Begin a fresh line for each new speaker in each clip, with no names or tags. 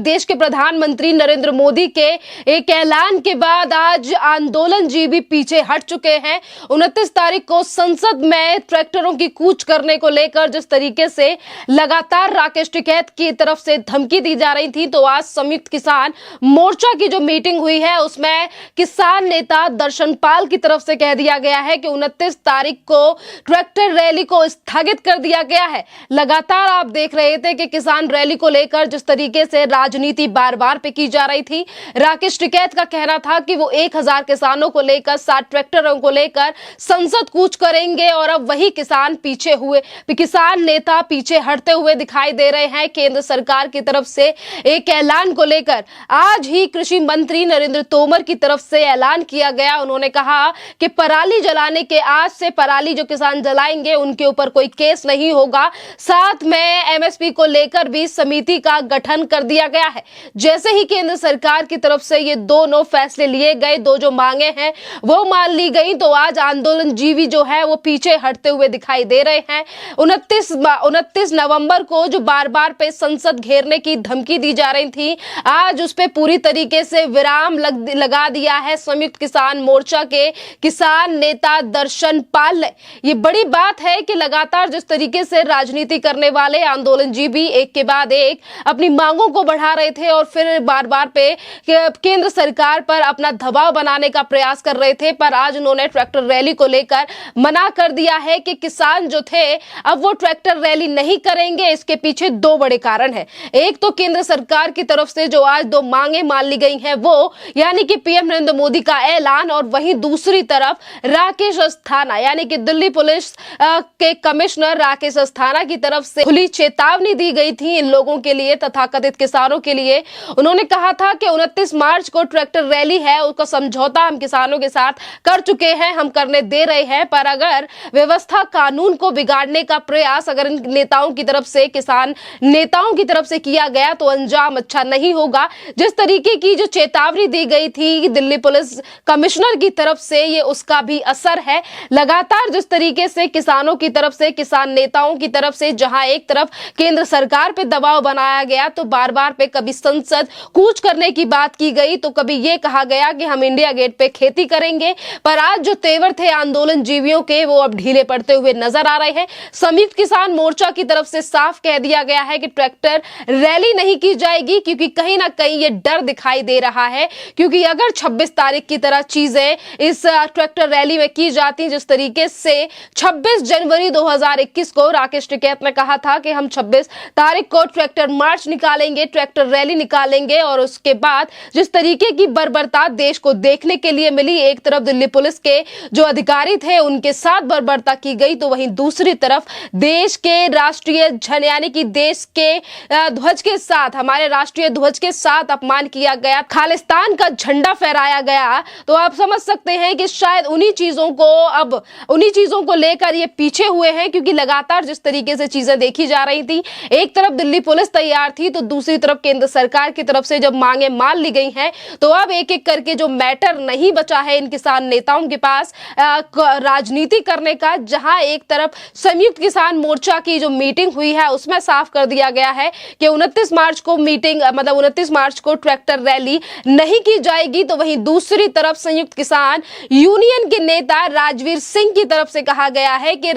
देश के प्रधानमंत्री नरेंद्र मोदी के एक ऐलान के बाद आज आंदोलनजीवी पीछे हट चुके हैं। 29 तारीख को संसद में ट्रैक्टरों की कूच करने को लेकर जिस तरीके से लगातार राकेश टिकैत की तरफ से धमकी दी जा रही थी, तो आज संयुक्त किसान मोर्चा की जो मीटिंग हुई है उसमें किसान नेता दर्शन पाल की तरफ से कह दिया गया है कि 29 तारीख को ट्रैक्टर रैली को स्थगित कर दिया गया है। लगातार आप देख रहे थे कि किसान रैली को लेकर जिस तरीके से राजनीति बार बार पे की जा रही थी, राकेश टिकैत का कहना था कि वो 1000 किसानों को लेकर 60 ट्रैक्टरों को लेकर संसद कूच करेंगे और अब वही किसान नेता पीछे हटते हुए दिखाई दे रहे हैं। केंद्र सरकार की तरफ से एक ऐलान को लेकर आज ही कृषि मंत्री नरेंद्र तोमर की तरफ से ऐलान किया गया। उन्होंने कहा कि पराली जलाने के आज से पराली जो किसान जलाएंगे उनके ऊपर कोई केस नहीं होगा। साथ में एमएसपी को लेकर भी समिति का गठन कर दिया गया है। जैसे ही केंद्र सरकार की तरफ से ये दोनों फैसले लिए गए, दो जो मांगे हैं वो मान ली गई, तो आज आंदोलनजीवी जो है वो पीछे हटते हुए दिखाई दे रहे हैं। 29 नवंबर को जो बार बार पे संसद घेरने की धमकी दी जा रही थी, आज उस पे पूरी तरीके से विराम लगा दिया है संयुक्त किसान मोर्चा के किसान नेता दर्शन पाल ने। ये बड़ी बात है कि लगातार जिस तरीके से राजनीति करने वाले आंदोलनजीवी एक के बाद एक अपनी मांगों को बढ़ा रहे थे और फिर बार बार पे केंद्र सरकार पर अपना दबाव बनाने का प्रयास कर रहे थे, पर आज उन्होंने ट्रैक्टर रैली को लेकर मना कर दिया है कि किसान जो थे अब वो ट्रैक्टर रैली नहीं करेंगे। इसके पीछे दो बड़े कारण हैं। एक तो केंद्र सरकार की तरफ से जो आज दो मांगे मान ली गई हैं वो, यानी कि पीएम नरेंद्र मोदी का ऐलान, और वहीं दूसरी तरफ राकेश अस्थाना यानी कि दिल्ली पुलिस के कमिश्नर राकेश अस्थाना की तरफ से खुली चेतावनी दी गई थी इन लोगों के लिए, तथाकथित किसानों के लिए। उन्होंने कहा था कि 29 मार्च को ट्रैक्टर रैली है, उसका समझौता हम किसानों के साथ कर चुके हैं, हम करने दे रहे हैं, पर अगर व्यवस्था कानून को बिगाड़ने का प्रयास अगर इन नेताओं की तरफ से, किसान नेताओं की तरफ से किया गया तो अंजाम अच्छा नहीं होगा। जिस तरीके की जो चेतावनी दी गई थी दिल्ली पुलिस कमिश्नर की तरफ से, ये उसका भी असर है। लगातार जिस तरीके से किसानों की तरफ से, किसान नेताओं की तरफ से जहां एक तरफ केंद्र सरकार पे दबाव बनाया गया, तो बार बार पे कभी संसद कूच करने की बात की गई, तो कभी ये कहा गया कि हम इंडिया गेट पे खेती करेंगे, पर आज जो तेवर थे आंदोलन जीवियों के वो अब ढीले पड़ते हुए नजर आ रहे हैं। संयुक्त किसान मोर्चा की तरफ से साफ कह दिया गया है कि ट्रैक्टर रैली नहीं की जाएगी, क्योंकि कहीं ना कहीं ये डर दिखाई दे रहा है, क्योंकि अगर 26 तारीख की तरह चीजें इस ट्रैक्टर रैली में की जाती जिस तरीके से 26 जनवरी 2021 को राकेश टिकैत ने कहा था कि हम 26 तारीख को ट्रैक्टर मार्च निकालेंगे, ट्रैक्टर रैली निकालेंगे, और उसके बाद जिस तरीके की बर्बरता देश को देखने के लिए मिली, एक तरफ दिल्ली पुलिस के जो अधिकारी थे उनके साथ बर्बरता की गई, तो वहीं दूसरी तरफ देश के राष्ट्रीय झंडे यानी कि देश के ध्वज के साथ, हमारे राष्ट्रीय ध्वज के साथ अपमान किया गया, खालिस्तान का झंडा फहराया गया। तो आप समझ सकते हैं कि शायद उन्हीं चीजों को लेकर ये पीछे हुए हैं, क्योंकि लगातार जिस तरीके से चीजें देखी जा रही थी, एक तरफ दिल्ली पुलिस तैयार थी तो दूसरी तरफ केंद्र सरकार की तरफ से जब मांगे मान ली गई हैं, तो अब एक एक करके जो मैटर नहीं बचा है इन किसान नेताओं के पास राजनीति करने का। जहां एक तरफ संयुक्त किसान मोर्चा की जो मीटिंग हुई है उसमें साफ कर दिया गया है कि 29 मार्च को ट्रैक्टर रैली नहीं की जाएगी, तो वहीं दूसरी तरफ संयुक्त किसान यूनियन के नेता राजवीर सिंह की तरफ से कहा गया है कि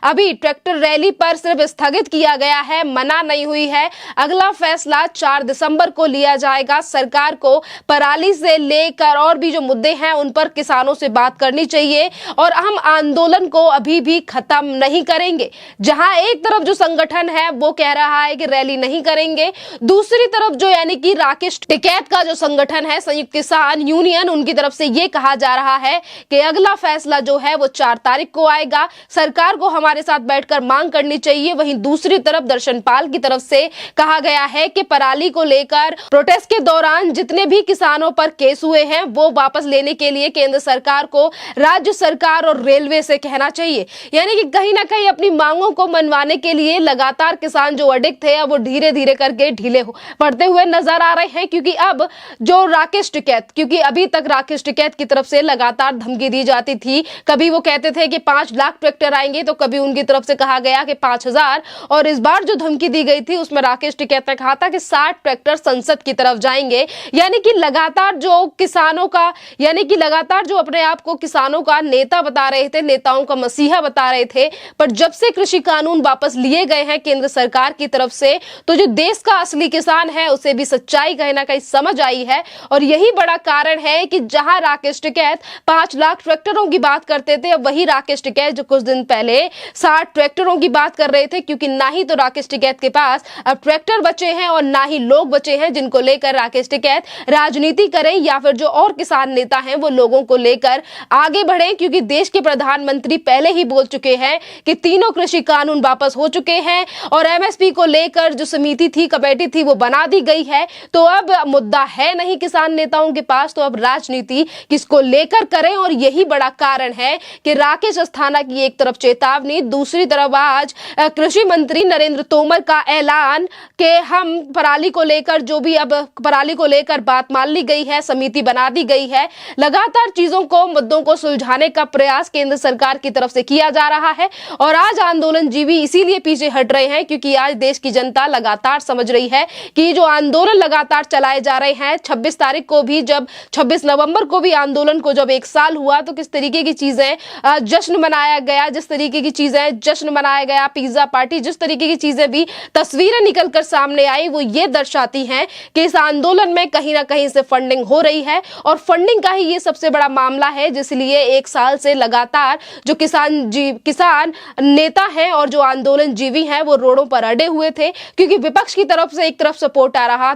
अभी ट्रैक्टर रैली पर सिर्फ स्थगित किया गया है, मना नहीं हुई है, अगला फैसला 4 दिसंबर को लिया जाएगा। सरकार को पराली से लेकर और भी जो मुद्दे हैं उन पर किसानों से बात करनी चाहिए और हम आंदोलन को अभी भी खत्म नहीं करेंगे। जहां एक तरफ जो संगठन है वो कह रहा है कि रैली नहीं करेंगे, दूसरी तरफ जो यानी कि राकेश टिकैत का जो संगठन है संयुक्त किसान यूनियन, उनकी तरफ से ये कहा जा रहा है कि अगला फैसला जो है वो 4 तारीख को आएगा, सरकार को हमारे साथ बैठकर मांग करनी चाहिए। वहीं दूसरी तरफ दर्शन पाल की तरफ से कहा गया है कि पराली को लेकर प्रोटेस्ट के दौरान जितने भी किसानों पर केस हुए हैं वो वापस लेने के लिए केंद्र सरकार को राज्य सरकार और रेलवे से कहना चाहिए। यानी कि कहीं ना कहीं अपनी मांगों को मनवाने के लिए लगातार किसान जो अडिग थे अब वो धीरे धीरे करके ढीले पड़ते हुए नजर आ रहे हैं, क्योंकि अब जो राकेश टिकैत, क्योंकि अभी तक राकेश टिकैत की तरफ से लगातार धमकी दी जाती थी, कभी वो कहते थे कि 5 लाख ट्रैक्टर आएंगे तो कभी उनकी तरफ से कहा गया कि 5000, और इस बार जो धमकी दी गई थी उसमें राकेश टिकैत ने कहा था कि 60 ट्रैक्टर संसद की तरफ जाएंगे। यानी कि लगातार जो किसानों का, यानी कि लगातार जो अपने आप को किसानों का नेता बता रहे थे, नेताओं का मसीहा बता रहे थे, पर जब से कृषि कानून वापस लिए गए हैं केंद्र सरकार की तरफ से, तो जो देश का असली किसान है उसे भी सच्चाई कहीं ना कहीं समझ आई है। और यही बड़ा कारण है कि जहां राकेश टिकैत 5 लाख ट्रैक्टरों की बात करते थे, अब वही राकेश टिकैत जो कुछ दिन पहले 60 ट्रैक्टरों की बात कर रहे थे, क्योंकि ना ही तो राकेश टिकैत के पास अब ट्रैक्टर बचे हैं और ना ही लोग बचे हैं जिनको लेकर राकेश टिकैत राजनीति करें या फिर जो और किसान नेता हैं वो लोगों को लेकर आगे बढ़े। क्योंकि देश के प्रधानमंत्री पहले ही बोल चुके हैं कि तीनों कृषि कानून वापस हो चुके हैं और एमएसपी को लेकर जो समिति थी, कमेटी थी, वो बना दी गई है। तो अब मुद्दा है नहीं किसान नेताओं के पास, तो अब राजनीति किसको लेकर करें। और यही बड़ा कारण है कि राकेश अस्थाना की एक तरफ चेतावनी, दूसरी तरफ आज कृषि मंत्री नरेंद्र तोमर का ऐलान कि हम पराली को लेकर, जो भी अब पराली को लेकर बात मान ली गई है, समिति बना दी गई है, लगातार चीजों को, मुद्दों को सुलझाने का प्रयास केंद्र सरकार की तरफ से किया जा रहा है। और आज आंदोलनजीवी इसीलिए पीछे हट रहे हैं क्योंकि आज देश की जनता लगातार समझ रही है कि जो आंदोलन लगातार चलाए जा रहे हैं, 26 तारीख को भी, जब 26 नवंबर को भी आंदोलन को जब 1 साल हुआ, तो किस तरीके की चीजें जश्न मनाया गया, जिस तरीके की चीजें जश्न मनाया गया, पिज्जा पार्टी, जिस तरीके की चीजें भी तस्वीरें निकलकर सामने आई, वो ये दर्शाती हैं कि इस आंदोलन में कहीं ना कहीं से फंडिंग हो रही है। और फंडिंग का ही ये सबसे बड़ा मामला है, जिसलिए 1 साल से लगातार जो किसान नेता हैं और जो आंदोलन जीवी हैं वो रोडों पर अड़े हुए थे। क्योंकि विपक्ष की तरफ से एक तरफ सपोर्ट आ रहा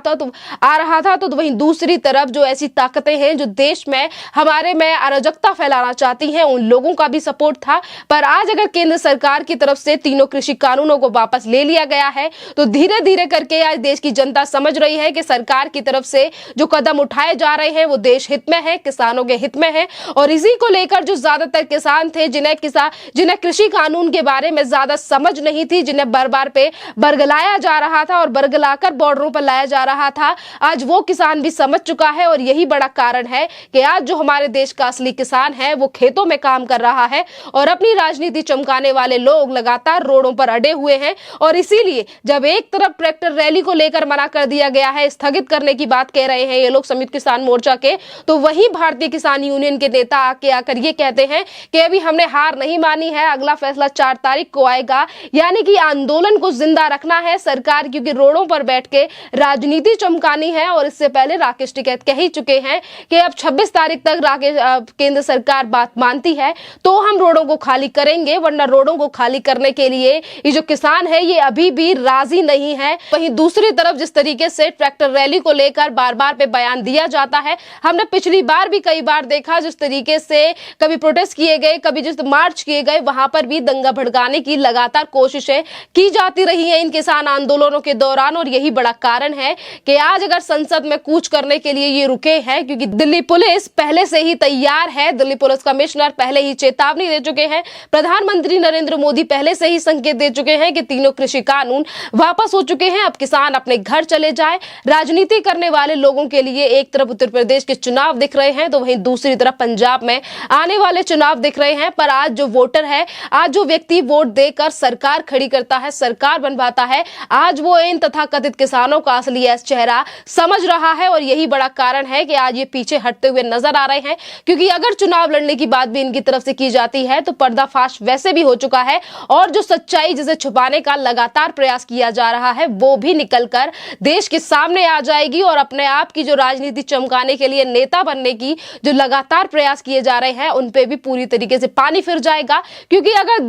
था तो वहीं दूसरी तरफ जो ऐसी ताकतें हैं जो देश में हमारे में अराजकता फैलाना चाहती हैं, उन लोगों का भी सपोर्ट था। पर आज अगर केंद्र सरकार की तरफ से तीनों कृषि कानूनों को वापस ले लिया गया है, तो धीरे धीरे करके आज देश की जनता समझ रही है कि सरकार की तरफ से जो कदम उठाए जा रहे हैं वो देश हित में है, किसानों के हित में है। और इसी को लेकर जो ज्यादातर किसान थे, जिन्हें कृषि कानून के बारे में ज्यादा समझ नहीं थी, जिन्हें बार-बार पे बरगलाया जा रहा था और बरगलाकर बॉर्डरों पर लाया जा रहा था, आज वो किसान भी समझ चुका है। और यही बड़ा कारण है कि आज जो हमारे देश का असली किसान है वो खेतों में काम कर रहा है और अपनी राजनीति चमकाने वाले लोग लगातार रोडों पर अड़े हुए हैं। और इसीलिए जब एक तरफ ट्रैक्टर रैली को लेकर मना कर दिया गया है, स्थगित करने की बात कह रहे हैं ये लोग संयुक्त किसान मोर्चा के, तो वही भारतीय किसान यूनियन के नेता आकर ये कहते हैं कि अभी हमने हार नहीं मानी है, अगला फैसला 4 तारीख को आएगा। यानी कि आंदोलन को जिंदा रखना है सरकार, क्योंकि रोडों पर बैठ के राजनीति चमकानी है। और इससे पहले राकेश टिकैत कह ही चुके हैं कि अब 26 तारीख तक केंद्र सरकार बात मानती है तो हम रोडों को खाली करेंगे, वरना रोडों को खाली करने के लिए ये जो किसान है ये अभी भी राजी नहीं है। वहीं दूसरी तरफ जिस तरीके से ट्रैक्टर रैली को लेकर बार-बार पे बयान दिया जाता है, हमने पिछली बार भी कई बार देखा जिस तरीके से कभी प्रोटेस्ट किए गए, कभी जिस मार्च किए गए, वहां पर भी दंगा भड़काने की लगातार कोशिशें की जाती रही हैं इन किसान आंदोलनों के दौरान। और यही बड़ा कारण है कि आज अगर संसद में कूच करने के लिए ये रुके हैं, क्योंकि दिल्ली पुलिस पहले से ही तैयार है, दिल्ली पुलिस कमिश्नर पहले ही चेतावनी दे चुके हैं, प्रधानमंत्री नरेंद्र मोदी पहले से ही संकेत दे चुके हैं कि तीनों कृषि कानून वापस हो चुके हैं, अब किसान अपने घर चले जाए। राजनीति करने वाले लोगों के लिए एक तरफ उत्तर प्रदेश के चुनाव दिख रहे हैं तो वहीं दूसरी तरफ पंजाब में आने वाले चुनाव दिख रहे हैं। पर आज जो वोटर है, आज जो व्यक्ति वोट देकर सरकार खड़ी करता है, सरकार बनवाता है, आज वो इन तथाकथित किसानों का असली चेहरा समझ रहा है। और यही बड़ा कारण है कि आज ये पीछे हटते हुए नजर आ रहे हैं, क्योंकि अगर चुनाव लड़ने की बात भी इनकी तरफ से की जाती है तो पर्दाफाश वैसे भी हो चुका है और जो सच्चाई जिसे छुपाने का लगातार प्रयास किया जा रहा है वो भी निकलकर देश के सामने आ जाएगी। और अपने आप की जो राजनीति चमकाने के लिए नेता बनने की जो लगातार प्रयास किए जा रहे हैं उन पे भी पूरी तरीके से पानी फिर जाएगा। क्योंकि अगर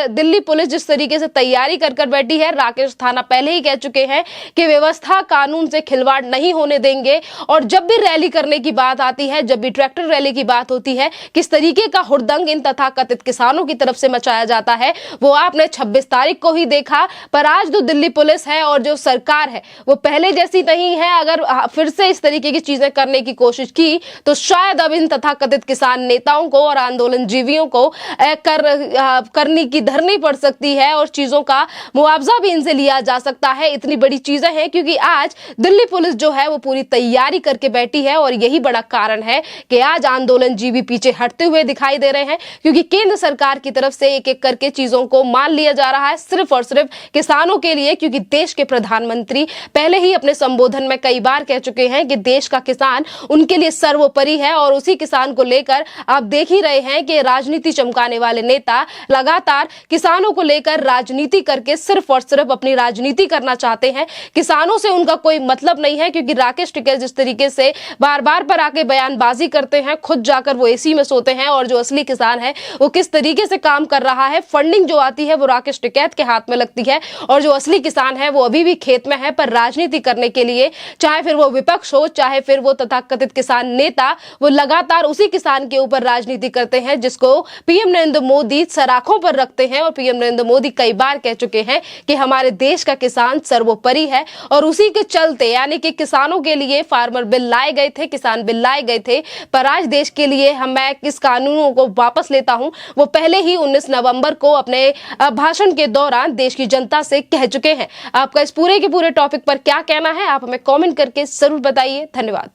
दिल्ली पुलिस जिस तरीके से तैयारी कर बैठी है, राकेश अस्थाना पहले ही कह चुके हैं कि व्यवस्था कानून से खिलवाड़ नहीं होने देंगे। और जब भी रैली करने की बात आती है, जब भी ट्रैक्टर रैली की बात होती है, किस तरीके का हुड़दंग इन तथाकथित किसानों की तरफ से मचाया जाता है वो आपने 26 तारीख को ही देखा। पर आज जो दिल्ली पुलिस है और जो सरकार है वो पहले जैसी नहीं है। अगर फिर से इस तरीके की चीजें करने की कोशिश की तो शायद अब इन तथाकथित किसान नेताओं को और आंदोलन जीवियों को करने की धरनी पड़ सकती है और चीजों का मुआवजा भी इनसे लिया जा सकता है। इतनी बड़ी चीजें हैं क्योंकि आज दिल्ली पुलिस जो है वो पूरी तैयारी करके बैठी है। और यही बड़ा कारण है कि आज आंदोलन जीवी पीछे हटते हुए दिखाई दे रहे हैं, क्योंकि केंद्र सरकार की तरफ से एक एक करके चीजों को मान लिया जा रहा है सिर्फ और सिर्फ किसानों के लिए। क्योंकि देश के प्रधानमंत्री पहले ही अपने संबोधन में कई बार कह चुके हैं कि देश का किसान उनके लिए सर्वोपरि है। और उसी किसान को लेकर आप देख ही रहे हैं कि राजनीति चमकाने वाले नेता लगातार किसानों को लेकर राजनीति करके सिर्फ और सिर्फ अपनी राजनीति करना चाहते हैं। किसानों से उनका कोई मतलब नहीं है, क्योंकि राकेश टिकैत जिस तरीके से बार बार पर आके बयानबाजी करते हैं, खुद जाकर वो एसी में सोते हैं, और जो असली किसान है वो किस तरीके से काम कर रहा है, फंडिंग जो आती है वो राकेश टिकैत के हाथ में लगती है, और जो असली किसान है वो अभी भी खेत में है। पर राजनीति करने के लिए, चाहे फिर वो विपक्ष हो, चाहे फिर वो तथाकथित किसान नेता, वो लगातार उसी किसान के ऊपर राजनीति करते हैं जिसको पीएम नरेंद्र मोदी सराखों पर रखते हैं। और पीएम नरेंद्र मोदी कई बार कह चुके हैं कि हमारे देश का किसान सर्वोपरि है, और उसी के चलते यानी कि किसानों के लिए फार्मर बिल लाए गए थे, किसान बिल लाए गए थे। पर आज देश के लिए मैं इस कानूनों को वापस लेता हूं, वो पहले ही 19 नवंबर को अपने भाषण के दौरान देश की जनता से कह चुके हैं। आपका इस पूरे के पूरे टॉपिक पर क्या कहना है, आप हमें कमेंट करके जरूर बताइए। धन्यवाद।